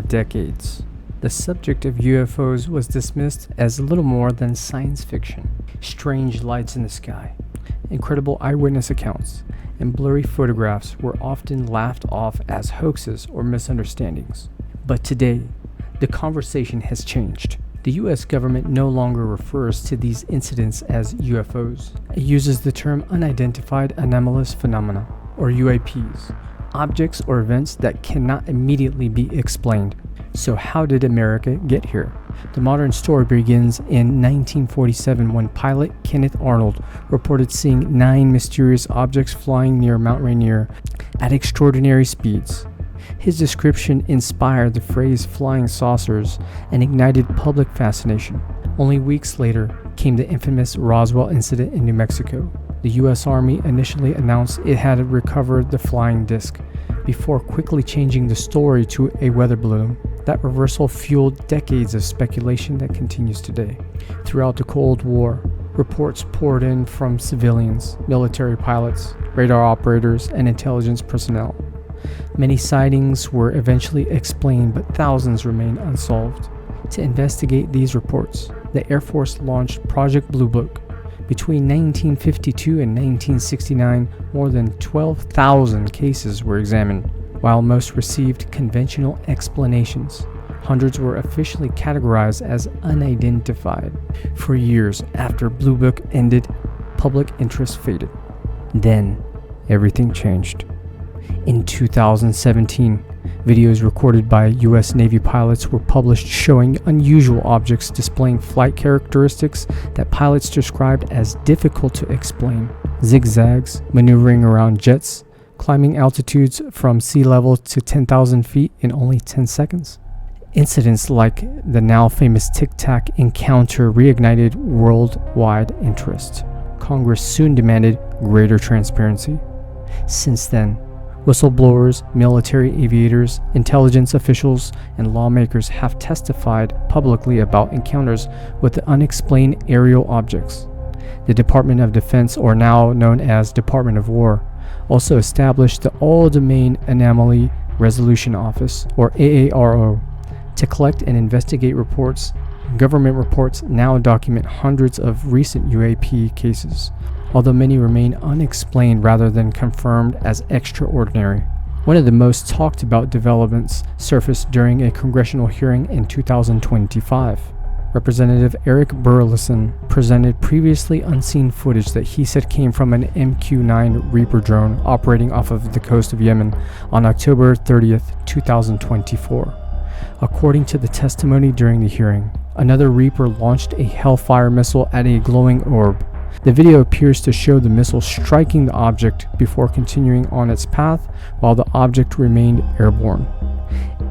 decades. The subject of UFOs was dismissed as little more than science fiction. Strange lights in the sky, incredible eyewitness accounts, and blurry photographs were often laughed off as hoaxes or misunderstandings. But today, the conversation has changed. The US government no longer refers to these incidents as UFOs. It uses the term unidentified anomalous phenomena, or UAPs, objects or events that cannot immediately be explained. So how did America get here? The modern story begins in 1947 when pilot Kenneth Arnold reported seeing 9 mysterious objects flying near Mount Rainier at extraordinary speeds. His description inspired the phrase flying saucers and ignited public fascination. Only weeks later came the infamous Roswell incident in New Mexico. The US Army initially announced it had recovered the flying disc, before quickly changing the story to a weather balloon. That reversal fueled decades of speculation that continues today. Throughout the Cold War, reports poured in from civilians, military pilots, radar operators, and intelligence personnel. Many sightings were eventually explained, but thousands remain unsolved. To investigate these reports, the Air Force launched Project Blue Book. Between 1952 and 1969, more than 12,000 cases were examined. While most received conventional explanations, hundreds were officially categorized as unidentified. For years after Blue Book ended, public interest faded. Then, everything changed. In 2017, videos recorded by U.S. Navy pilots were published showing unusual objects displaying flight characteristics that pilots described as difficult to explain. Zigzags, maneuvering around jets, climbing altitudes from sea level to 10,000 feet in only 10 seconds. Incidents like the now famous Tic Tac encounter reignited worldwide interest. Congress soon demanded greater transparency. Since then, whistleblowers, military aviators, intelligence officials, and lawmakers have testified publicly about encounters with the unexplained aerial objects. The Department of Defense, or now known as Department of War, also established the All-Domain Anomaly Resolution Office, or AARO, to collect and investigate reports. Government reports now document hundreds of recent UAP cases, although many remain unexplained rather than confirmed as extraordinary. One of the most talked about developments surfaced during a congressional hearing in 2025. Representative Eric Burleson presented previously unseen footage that he said came from an MQ-9 Reaper drone operating off of the coast of Yemen on October 30th, 2024. According to the testimony during the hearing, another Reaper launched a Hellfire missile at a glowing orb. The video appears to show the missile striking the object before continuing on its path while the object remained airborne.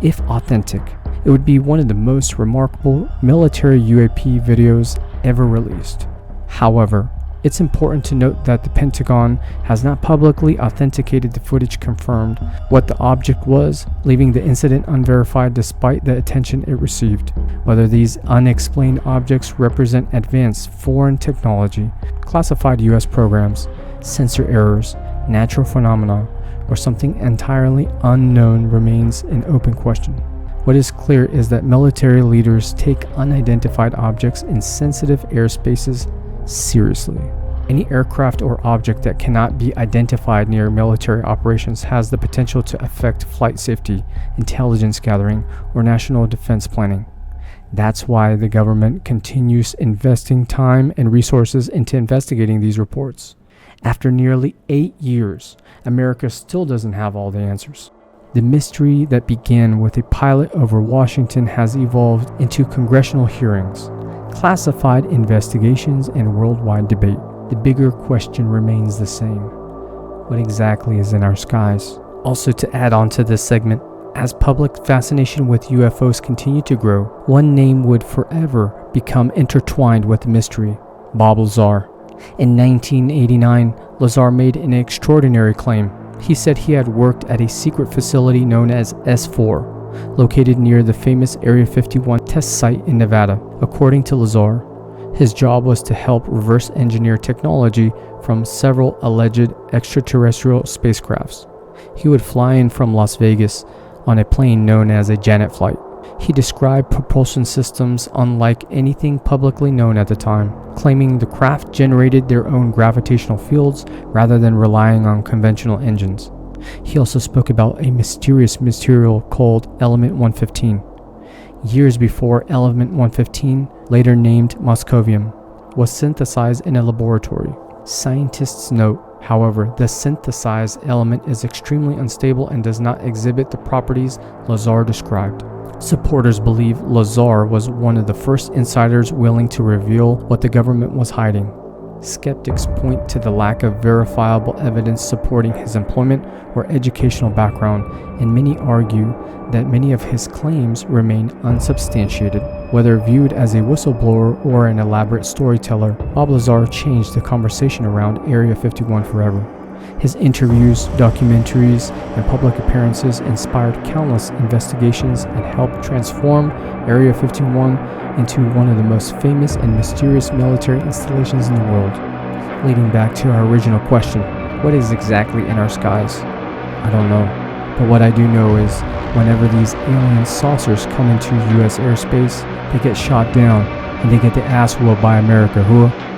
If authentic, it would be one of the most remarkable military UAP videos ever released. However, it's important to note that the Pentagon has not publicly authenticated the footage confirmed what the object was, leaving the incident unverified despite the attention it received. Whether these unexplained objects represent advanced foreign technology, classified US programs, sensor errors, natural phenomena, or something entirely unknown remains an open question. What is clear is that military leaders take unidentified objects in sensitive airspaces seriously. Any aircraft or object that cannot be identified near military operations has the potential to affect flight safety, intelligence gathering, or national defense planning. That's why the government continues investing time and resources into investigating these reports. After nearly 8 years, America still doesn't have all the answers. The mystery that began with a pilot over Washington has evolved into congressional hearings, classified investigations, and worldwide debate. The bigger question remains the same. What exactly is in our skies? Also, to add on to this segment, as public fascination with UFOs continue to grow, one name would forever become intertwined with the mystery: Bob Lazar. In 1989, Lazar made an extraordinary claim. He said he had worked at a secret facility known as S4, located near the famous Area 51 test site in Nevada. According to Lazar, his job was to help reverse engineer technology from several alleged extraterrestrial spacecrafts. He would fly in from Las Vegas, on a plane known as a Janet flight. He described propulsion systems unlike anything publicly known at the time, claiming the craft generated their own gravitational fields rather than relying on conventional engines. He also spoke about a mysterious material called Element 115. Years before Element 115, later named moscovium, was synthesized in a laboratory. Scientists note, however, the synthesized element is extremely unstable and does not exhibit the properties Lazar described. Supporters believe Lazar was one of the first insiders willing to reveal what the government was hiding. Skeptics point to the lack of verifiable evidence supporting his employment or educational background, and many argue that many of his claims remain unsubstantiated. Whether viewed as a whistleblower or an elaborate storyteller, Bob Lazar changed the conversation around Area 51 forever. His interviews, documentaries, and public appearances inspired countless investigations and helped transform Area 51 into one of the most famous and mysterious military installations in the world. Leading back to our original question, what is exactly in our skies? I don't know, but what I do know is whenever these alien saucers come into U.S. airspace, they get shot down and they get the ass whooped by America, huh?